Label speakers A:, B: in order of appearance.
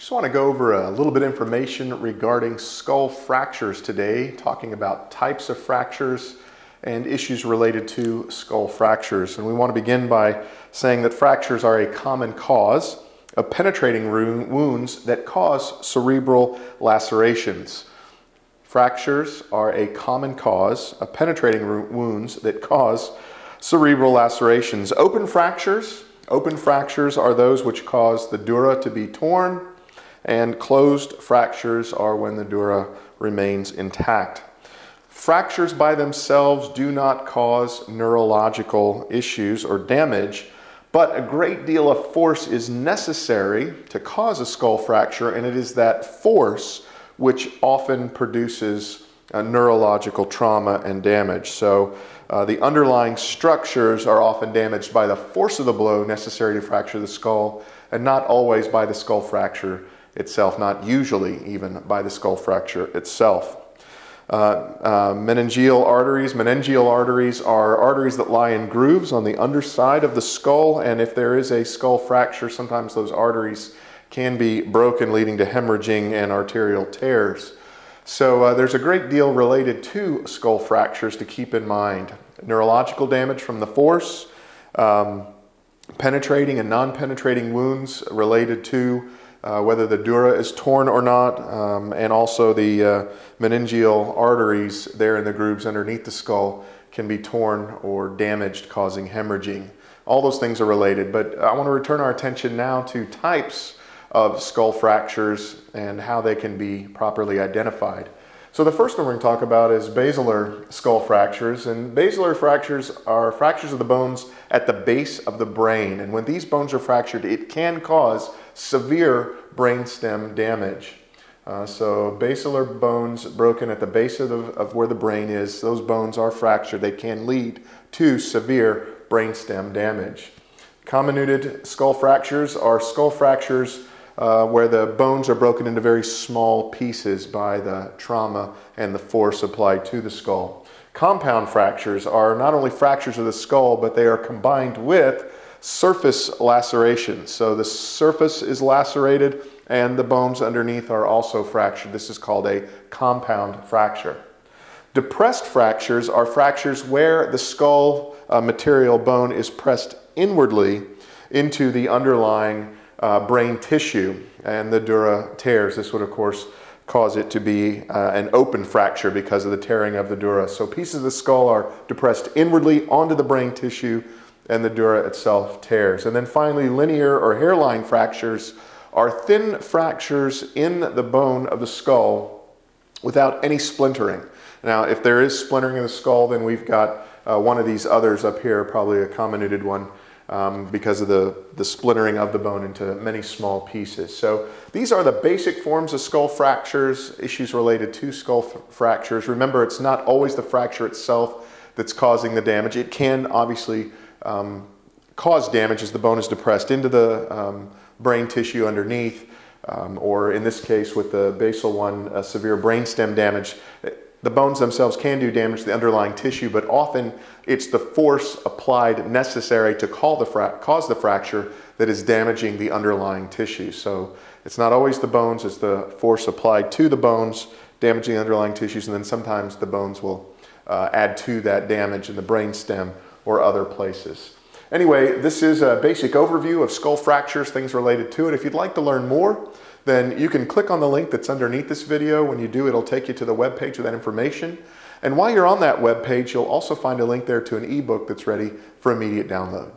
A: Just want to go over a little bit of information regarding skull fractures today, talking about types of fractures and issues related to skull fractures. And we want to begin by saying that fractures are a common cause of penetrating wounds that cause cerebral lacerations. Fractures are a common cause of penetrating wounds that cause cerebral lacerations. Open fractures are those which cause the dura to be torn, and closed fractures are when the dura remains intact. Fractures by themselves do not cause neurological issues or damage, but a great deal of force is necessary to cause a skull fracture, and it is that force which often produces neurological trauma and damage. So the underlying structures are often damaged by the force of the blow necessary to fracture the skull, and not always by the skull fracture itself, not usually even by the skull fracture itself. Meningeal arteries. Meningeal arteries are arteries that lie in grooves on the underside of the skull, and if there is a skull fracture, sometimes those arteries can be broken, leading to hemorrhaging and arterial tears. So there's a great deal related to skull fractures to keep in mind. Neurological damage from the force, penetrating and non-penetrating wounds related to whether the dura is torn or not, and also the meningeal arteries there in the grooves underneath the skull can be torn or damaged, causing hemorrhaging. All those things are related, but I want to return our attention now to types of skull fractures and how they can be properly identified. So the first one we're going to talk about is basilar skull fractures, and basilar fractures are fractures of the bones at the base of the brain, and when these bones are fractured, it can cause severe brainstem damage. So basilar bones broken at the base of where the brain is, those bones are fractured. They can lead to severe brainstem damage. Comminuted skull fractures are skull fractures where the bones are broken into very small pieces by the trauma and the force applied to the skull. Compound fractures are not only fractures of the skull, but they are combined with surface lacerations. So the surface is lacerated and the bones underneath are also fractured. This is called a compound fracture. Depressed fractures are fractures where the skull material bone is pressed inwardly into the underlying brain tissue and the dura tears. This would of course cause it to be an open fracture because of the tearing of the dura. So pieces of the skull are depressed inwardly onto the brain tissue and the dura itself tears. And then finally, linear or hairline fractures are thin fractures in the bone of the skull without any splintering. Now, if there is splintering in the skull, then we've got one of these others up here, probably a comminuted one, because of the splintering of the bone into many small pieces. So these are the basic forms of skull fractures, issues related to skull fractures. Remember, it's not always the fracture itself that's causing the damage. It can obviously cause damage as the bone is depressed into the brain tissue underneath, or in this case with the basal one, severe brainstem damage. The bones themselves can do damage to the underlying tissue, but often it's the force applied necessary to cause the fracture that is damaging the underlying tissue. So it's not always the bones, it's the force applied to the bones, damaging the underlying tissues, and then sometimes the bones will add to that damage in the brainstem or other places. Anyway, this is a basic overview of skull fractures, things related to it. If you'd like to learn more, then you can click on the link that's underneath this video. When you do, it'll take you to the web page with that information. And while you're on that web page, you'll also find a link there to an ebook that's ready for immediate download.